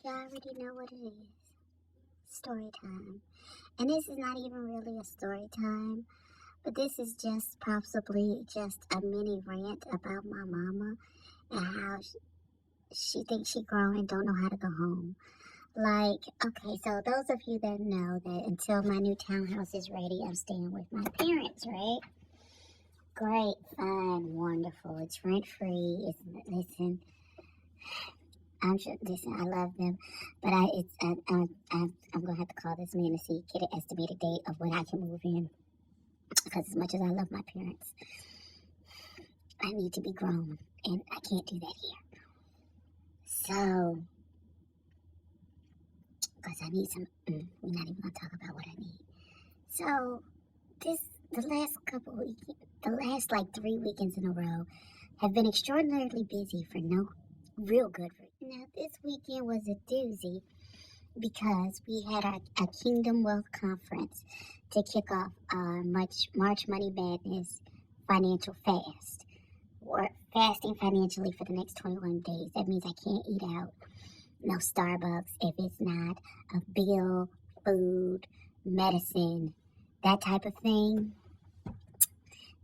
Y'all already know what it is. Story time. And this is not even really a story time, but this is just possibly just a mini rant about my mama and how she thinks she grown and don't know how to go home. Like, okay, so those of you that know that until my new townhouse is ready, I'm staying with my parents, right? Great, fine, wonderful. It's rent free. Listen, listen, I love them, but I'm gonna have to call this man to see, get an estimated date of when I can move in. Because as much as I love my parents, I need to be grown, and I can't do that here. So, because I need some, we're not even gonna talk about what I need. So, the last like 3 weekends in a row have been extraordinarily busy for no real good reason. Now, this weekend was a doozy because we had a Kingdom Wealth Conference to kick off our March Money Madness financial fast. We're fasting financially for the next 21 days. That means I can't eat out. No Starbucks if it's not a bill, food, medicine, that type of thing.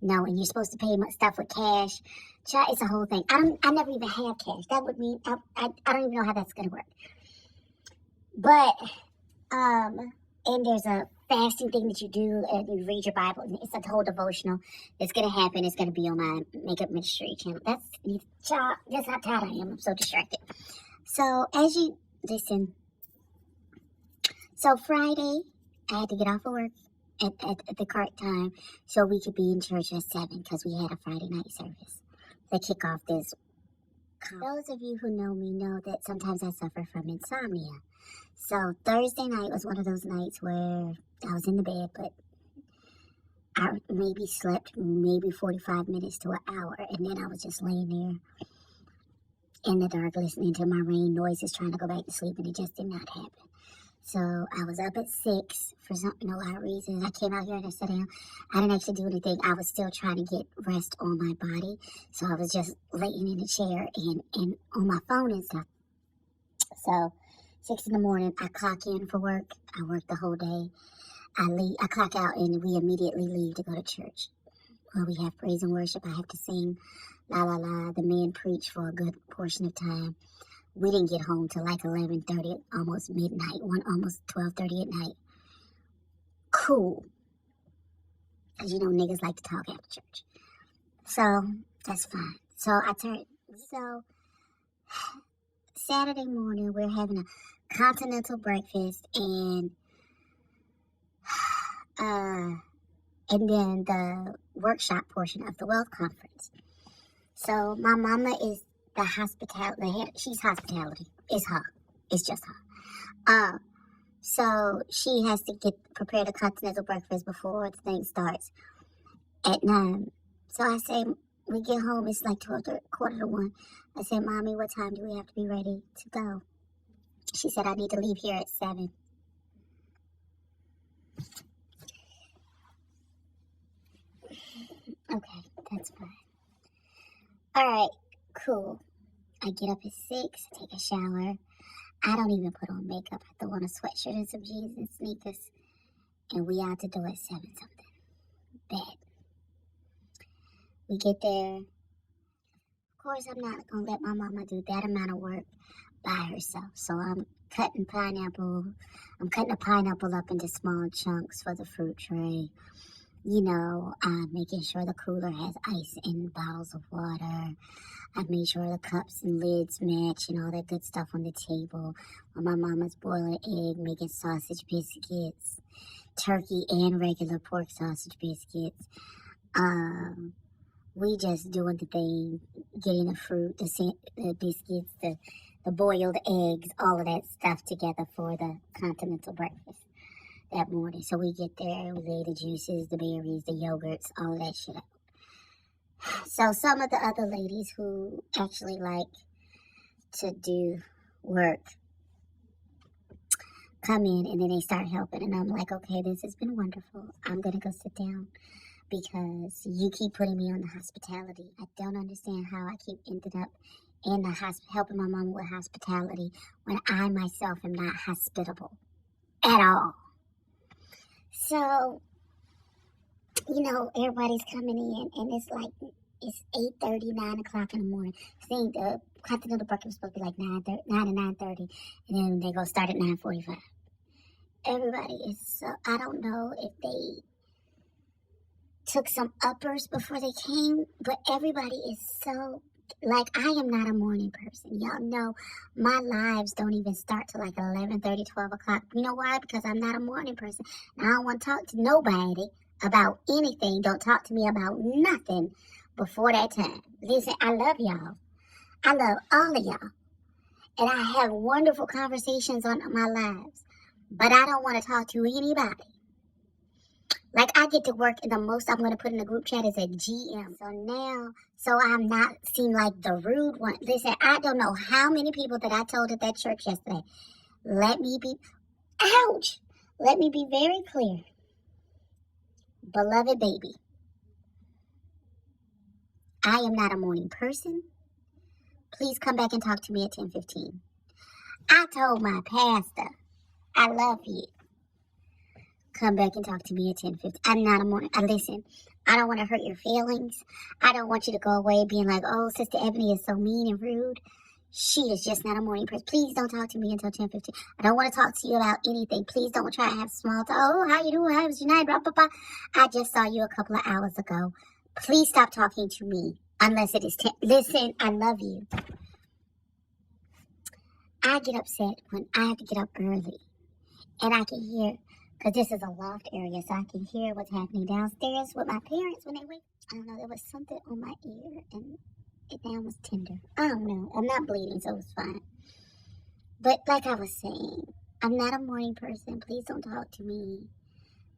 No, and you're supposed to pay stuff with cash. Child, it's a whole thing. I never even have cash. That would mean I don't even know how that's gonna work. But and there's a fasting thing that you do, and you read your Bible, and it's a whole devotional. It's gonna happen. It's gonna be on my Makeup Ministry channel. That's how tired I am. I'm so distracted. So as you listen, so Friday I had to get off of work at the correct time so we could be in church at 7 because we had a Friday night service to kick off this. Those of you who know me know that sometimes I suffer from insomnia. So Thursday night was one of those nights where I was in the bed, but I maybe slept maybe 45 minutes to an hour, and then I was just laying there in the dark listening to my rain noises trying to go back to sleep, and it just did not happen. So I was up at 6 for no odd reason. I came out here and I sat down. I didn't actually do anything. I was still trying to get rest on my body. So I was just laying in a chair and on my phone and stuff. So 6 in the morning, I clock in for work. I work the whole day. I clock out and we immediately leave to go to church. Well, we have praise and worship. I have to sing la la la. The man preached for a good portion of time. We didn't get home till like 11:30, almost midnight, almost 12:30 at night. Cool. Because you know niggas like to talk after church. So that's fine. So Saturday morning we're having a continental breakfast and then the workshop portion of the wealth conference. So my mama is the hospitality, she's hospitality. It's her. It's just her. So she has to prepare the continental breakfast before the thing starts at 9. So I say, we get home, it's like quarter to 1. I said, Mommy, what time do we have to be ready to go? She said, I need to leave here at 7. Okay, that's fine. All right, cool. I get up at 6, take a shower. I don't even put on makeup. I throw on a sweatshirt and some jeans and sneakers. And we out the door at 7 something. Bad. We get there. Of course, I'm not going to let my mama do that amount of work by herself. So I'm cutting a pineapple up into small chunks for the fruit tray. You know, making sure the cooler has ice and bottles of water. I've made sure the cups and lids match and all that good stuff on the table. While my mama's boiling egg, making sausage biscuits, turkey and regular pork sausage biscuits. We just doing the thing, getting the fruit, the biscuits, the boiled eggs, all of that stuff together for the continental breakfast that morning. So we get there, we lay the juices, the berries, the yogurts, all of that shit up. So some of the other ladies who actually like to do work come in and then they start helping. And I'm like, okay, this has been wonderful. I'm going to go sit down because you keep putting me on the hospitality. I don't understand how I keep ending up in the helping my mom with hospitality when I myself am not hospitable at all. So, everybody's coming in, and it's 8:30, 9 o'clock in the morning. I think the continental breakfast was supposed to be like 9 to 9:30, and then they go start at 9:45. Everybody is so, I don't know if they took some uppers before they came, but everybody is so, like, I am not a morning person. Y'all know my lives don't even start till like 11:30, 12 o'clock. You know why? Because I'm not a morning person. I don't want to talk to nobody about anything. Don't talk to me about nothing before that time. Listen, I love y'all. I love all of y'all. And I have wonderful conversations on my lives. But I don't want to talk to anybody. Like, I get to work, and the most I'm going to put in the group chat is a GM. So I'm not seem like the rude one. Listen, I don't know how many people that I told at that church yesterday. Let me be very clear. Beloved baby, I am not a morning person. Please come back and talk to me at 10:15. I told my pastor, I love you. Come back and talk to me at 10:15. I'm not a morning. Listen, I don't want to hurt your feelings. I don't want you to go away being like, oh, Sister Ebony is so mean and rude. She is just not a morning person. Please don't talk to me until 10:15. I don't want to talk to you about anything. Please don't try to have small talk. Oh, how you doing? How was your night? Blah, blah, blah. I just saw you a couple of hours ago. Please stop talking to me unless it is 10. Listen, I love you. I get upset when I have to get up early. And I can hear, because this is a loft area, so I can hear what's happening downstairs with my parents when they wake. I don't know, there was something on my ear, and it now was tender. I don't know. I'm not bleeding, so it's fine. But like I was saying, I'm not a morning person. Please don't talk to me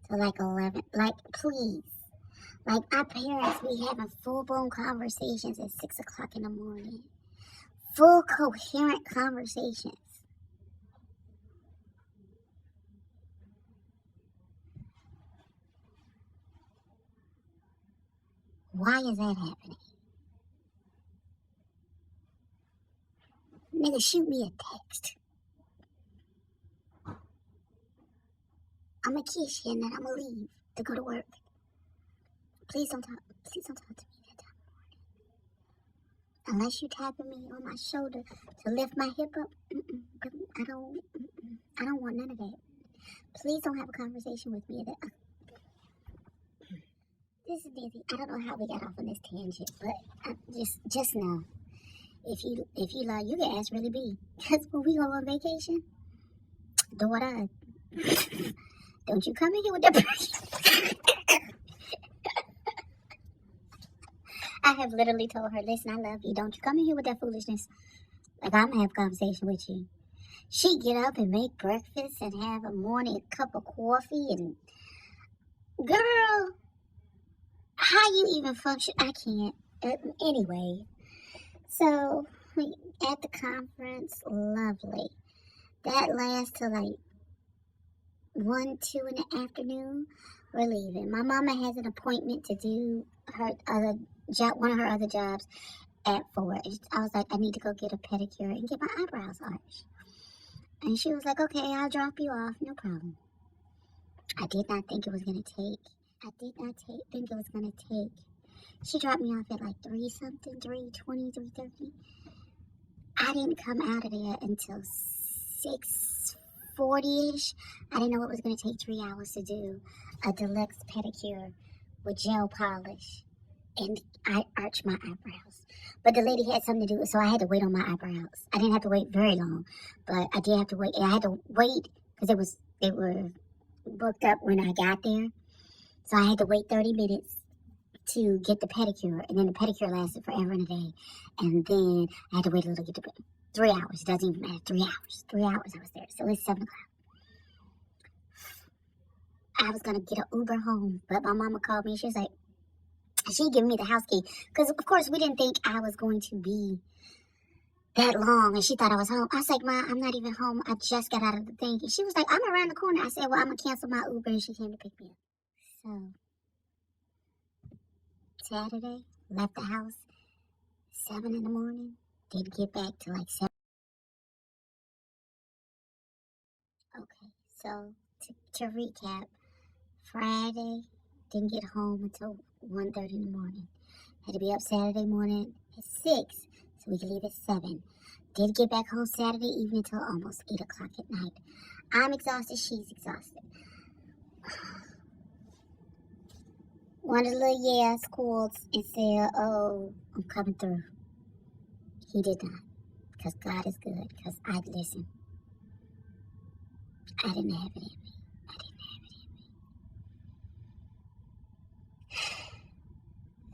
till like 11. Like, please. Like, our parents, we having full-blown conversations at 6 o'clock in the morning. Full coherent conversations. Why is that happening? Nigga, shoot me a text. I'ma kiss you and then I'ma leave to go to work. Please don't talk to me that time of morning. Unless you tapping me on my shoulder to lift my hip up. I don't want none of that. Please don't have a conversation with me. This is Nancy. I don't know how we got off on this tangent, but just know, if you love, you can ask Really B. Because when we go on vacation, daughter, don't you come in here with that. I have literally told her, listen, I love you. Don't you come in here with that foolishness. Like, I'm going to have a conversation with you. She get up and make breakfast and have a morning cup of coffee. And, girl, how you even function? I can't. Anyway, so at the conference, lovely. That lasts till like 1, 2 in the afternoon. We're leaving. My mama has an appointment to do her other job, one of her other jobs at 4. I was like, I need to go get a pedicure and get my eyebrows arched. And she was like, okay, I'll drop you off, no problem. I did not think it was gonna take. Think it was gonna take. She dropped me off at like 3-something, 3:20, 3:30. I didn't come out of there until 6:40ish. I didn't know it was gonna take 3 hours to do a deluxe pedicure with gel polish, and I arched my eyebrows. But the lady had something to do, so I had to wait on my eyebrows. I didn't have to wait very long, but I did have to wait. I had to wait because they were booked up when I got there. So I had to wait 30 minutes to get the pedicure, and then the pedicure lasted forever and a day. And then I had to wait a little to get the 3 hours. It doesn't even matter. 3 hours. 3 hours I was there. So it's 7 o'clock. I was going to get an Uber home, but my mama called me. She was like, she gave me the house key. Because, of course, we didn't think I was going to be that long, and she thought I was home. I was like, Ma, I'm not even home. I just got out of the thing. And she was like, I'm around the corner. I said, well, I'm going to cancel my Uber, and she came to pick me up. So, Saturday, left the house 7 in the morning. Didn't get back to like 7. Okay, so to recap, Friday, didn't get home until 1:30 in the morning. Had to be up Saturday morning at 6 so we could leave at 7. Did get back home Saturday evening until almost 8 o'clock at night. I'm exhausted, she's exhausted. One of the little called and said, "Oh, I'm coming through." He did not, because God is good, because I listened. I didn't have it in me. I didn't have it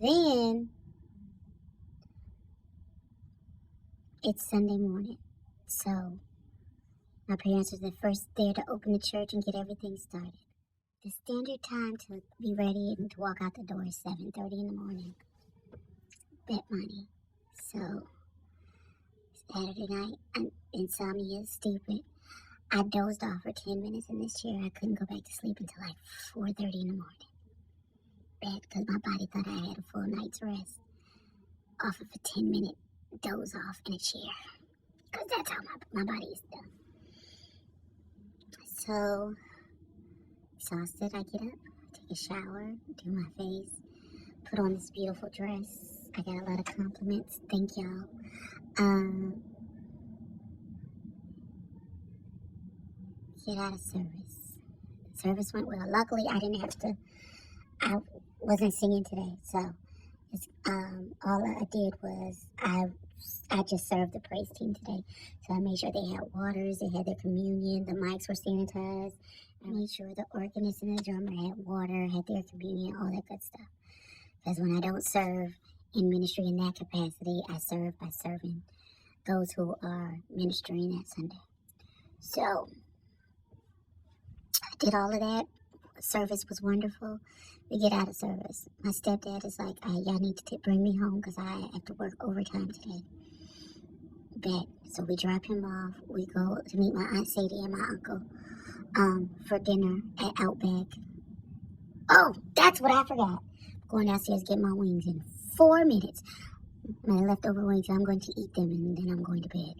in me. Then, it's Sunday morning, so my parents were the first there to open the church and get everything started. The standard time to be ready and to walk out the door is 7:30 in the morning. Bet money. So, Saturday night, insomnia is stupid. I dozed off for 10 minutes in this chair. I couldn't go back to sleep until like 4:30 in the morning. Bet, because my body thought I had a full night's rest off of a 10-minute doze off in a chair. Because that's how my body is done. So, exhausted, I get up, take a shower, do my face, put on this beautiful dress. I got a lot of compliments. Thank y'all. Get out of service. Service went well. Luckily, I wasn't singing today, so all I did was I just served the praise team today. So I made sure they had waters, they had their communion, the mics were sanitized. I made sure the organist and the drummer had water, had their communion, all that good stuff. Because when I don't serve in ministry in that capacity, I serve by serving those who are ministering that Sunday. So I did all of that. Service was wonderful. We get out of service. My stepdad is like, y'all need to bring me home because I have to work overtime today. Bet. So we drop him off. We go to meet my Aunt Sadie and my uncle for dinner at Outback. Oh, that's what I forgot. Going downstairs to get my wings in 4 minutes. My leftover wings, I'm going to eat them and then I'm going to bed.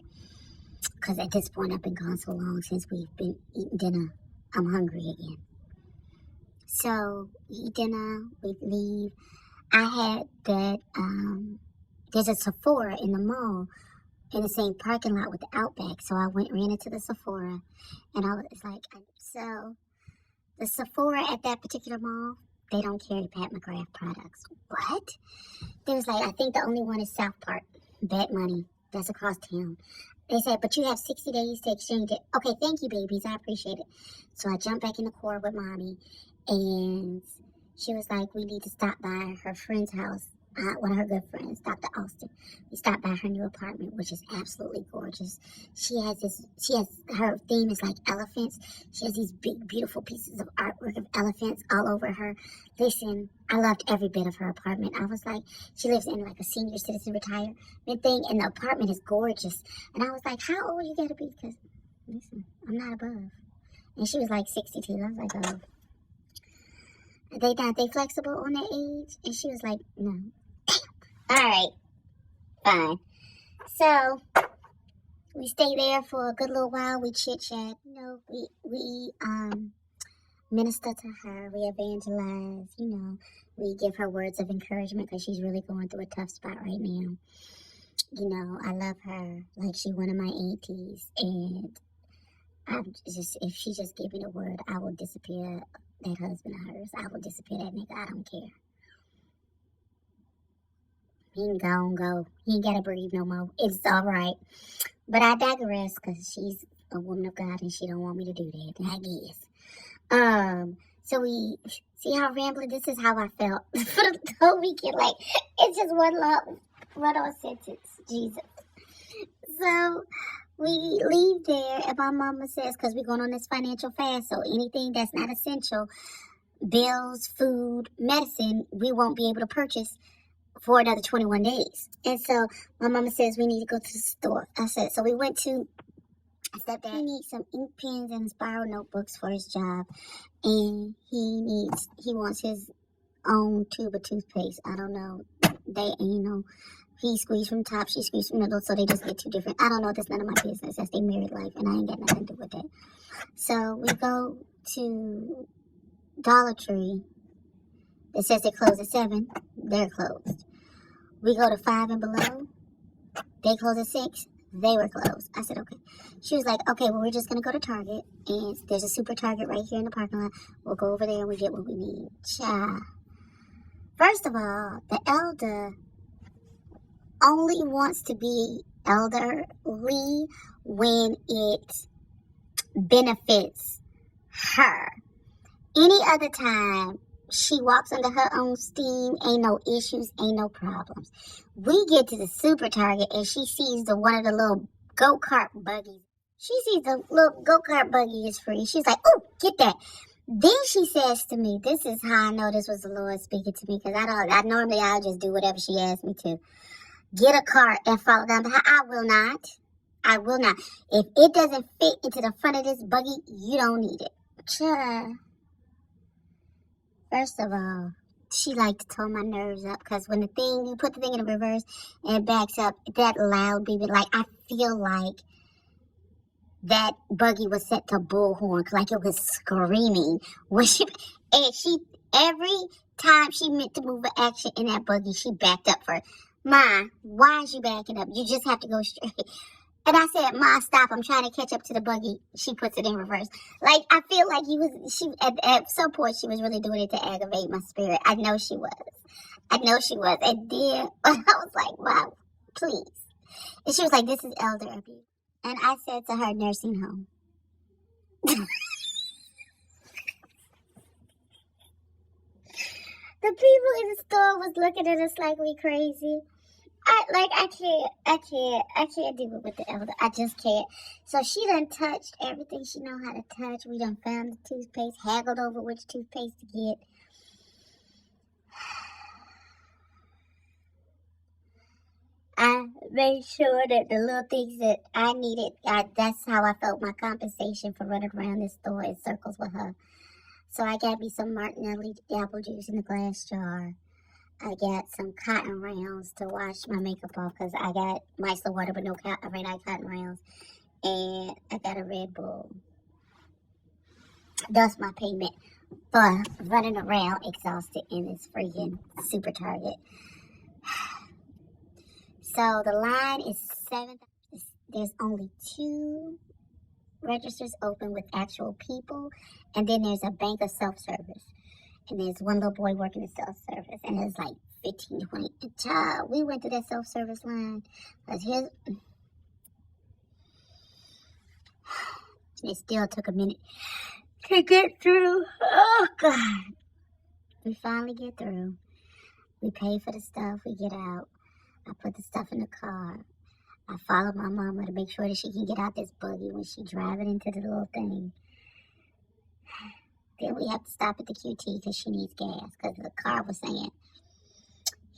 Because at this point, I've been gone so long since we've been eating dinner. I'm hungry again. So, we eat dinner, we leave. I had that, there's a Sephora in the mall in the same parking lot with the Outback. So I ran into the Sephora and I was like, so the Sephora at that particular mall, they don't carry Pat McGrath products. What? There's I think the only one is South Park. Bet money. That's across town. They said, but you have 60 days to exchange it. Okay, thank you, babies. I appreciate it. So I jumped back in the car with mommy, and she was like, we need to stop by her friend's house, one of her good friends, Dr. Austin. We stopped by her new apartment, which is absolutely gorgeous. Her theme is like elephants. She has these big, beautiful pieces of artwork of elephants all over her. Listen, I loved every bit of her apartment. I was like, she lives in like a senior citizen retirement thing, and the apartment is gorgeous. And I was like, how old you gotta be? Because, listen, I'm not above. And she was like 62. I was like, oh. They flexible on that age? And she was like, no. All right, fine. So we stay there for a good little while. We chit chat. We minister to her. We evangelize. We give her words of encouragement because she's really going through a tough spot right now. I love her like she one of my aunties, and if she just gave me the word, I will disappear that husband of hers. I will disappear that nigga. I don't care. He can go. He ain't gotta breathe no more. It's all right. But I digress because she's a woman of God and she don't want me to do that, I guess. So we see how rambling. This is how I felt for the whole weekend. Like, it's just one long run-on sentence. Jesus. So we leave there, and my mama says, because we're going on this financial fast, so anything that's not essential, bills, food, medicine, we won't be able to purchase for another 21 days. And so my mama says we need to go to the store. I said, so we went to, I said that he needs some ink pens and spiral notebooks for his job. And he wants his own tube of toothpaste. I don't know. They ain't no He squeezed from the top, she squeezed from the middle, so they just get two different. I don't know. That's none of my business. That's their married life, and I ain't got nothing to do with that. So we go to Dollar Tree. It says they close at 7. They're closed. We go to 5 and below. They close at 6. They were closed. I said, okay. She was like, okay, well, we're just going to go to Target. And there's a super Target right here in the parking lot. We'll go over there and we get what we need. Cha. First of all, the elder only wants to be elderly when it benefits her. Any other time, she walks under her own steam, ain't no issues, ain't no problems. We get to the super Target and she sees one of the little go-kart buggies. She sees the little go-kart buggy is free. She's like, oh, get that. Then she says to me, this is how I know this was the Lord speaking to me, because I'll just do whatever she asks me to. Get a cart and follow down behind. I will not. I will not. If it doesn't fit into the front of this buggy, you don't need it. Cha. First of all, she liked to tone my nerves up, because when you put the thing in the reverse and it backs up, that loud beeping, like I feel like that buggy was set to bullhorn, like it was screaming. Every time she meant to move an action in that buggy, she backed up for, Ma, why is you backing up? You just have to go straight. And I said, Ma, stop. I'm trying to catch up to the buggy. She puts it in reverse. Like, I feel like at some point, she was really doing it to aggravate my spirit. I know she was. And then I was like, wow, please. And she was like, this is elder abuse. And I said to her, nursing home. The people in the store was looking at us like we crazy. I can't deal with the elder. I just can't. So she done touched everything she know how to touch. We done found the toothpaste, haggled over which toothpaste to get. I made sure that the little things that I needed, that's how I felt my compensation for running around this store in circles with her. So I got me some Martinelli apple juice in the glass jar. I got some cotton rounds to wash my makeup off, because I got micellar water but no cotton rounds. And I got a Red Bull. That's my payment for running around exhausted in this freaking super Target. So the line is 7. There's only 2 registers open with actual people. And then there's a bank of self-service. And there's one little boy working in self-service. And it's like 15, 20. Child, we went to that self-service line. And it still took a minute to get through. Oh, God. We finally get through. We pay for the stuff. We get out. I put the stuff in the car. I follow my mama to make sure that she can get out this buggy when she driving into the little thing. Then we have to stop at the QT because she needs gas. Because the car was saying,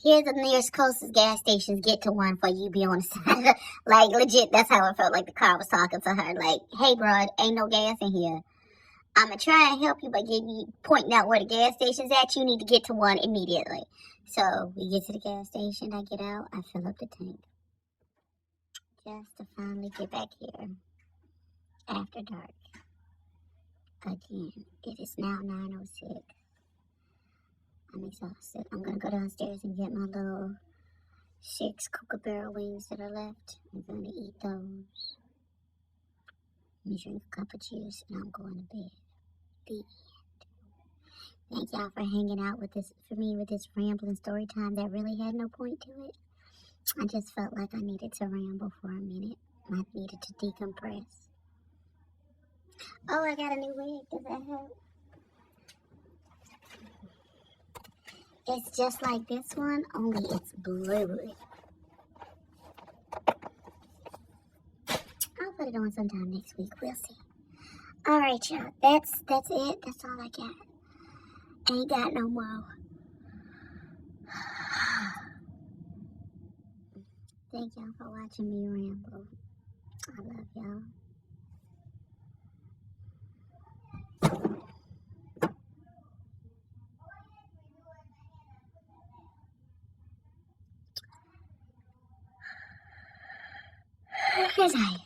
here's the nearest closest gas stations. Get to one for you be on the side. Like, legit, that's how it felt like the car was talking to her. Like, hey, bro, ain't no gas in here. I'm going to try and help you by pointing out where the gas station's at. You need to get to one immediately. So we get to the gas station. I get out. I fill up the tank. Just to finally get back here after dark. Again, it is now 9:06. I'm exhausted. I'm going to go downstairs and get my little 6 Kookaburra wings that are left. I'm going to eat those. I'm drink a cup of juice and I'm going to bed. The end. Thank y'all for hanging out with this rambling story time that really had no point to it. I just felt like I needed to ramble for a minute. I needed to decompress. Oh, I got a new wig. Does that help? It's just like this one, only it's blue. I'll put it on sometime next week. We'll see. Alright, y'all. That's it. That's all I got. Ain't got no more. Thank y'all for watching me ramble. I love y'all. was I?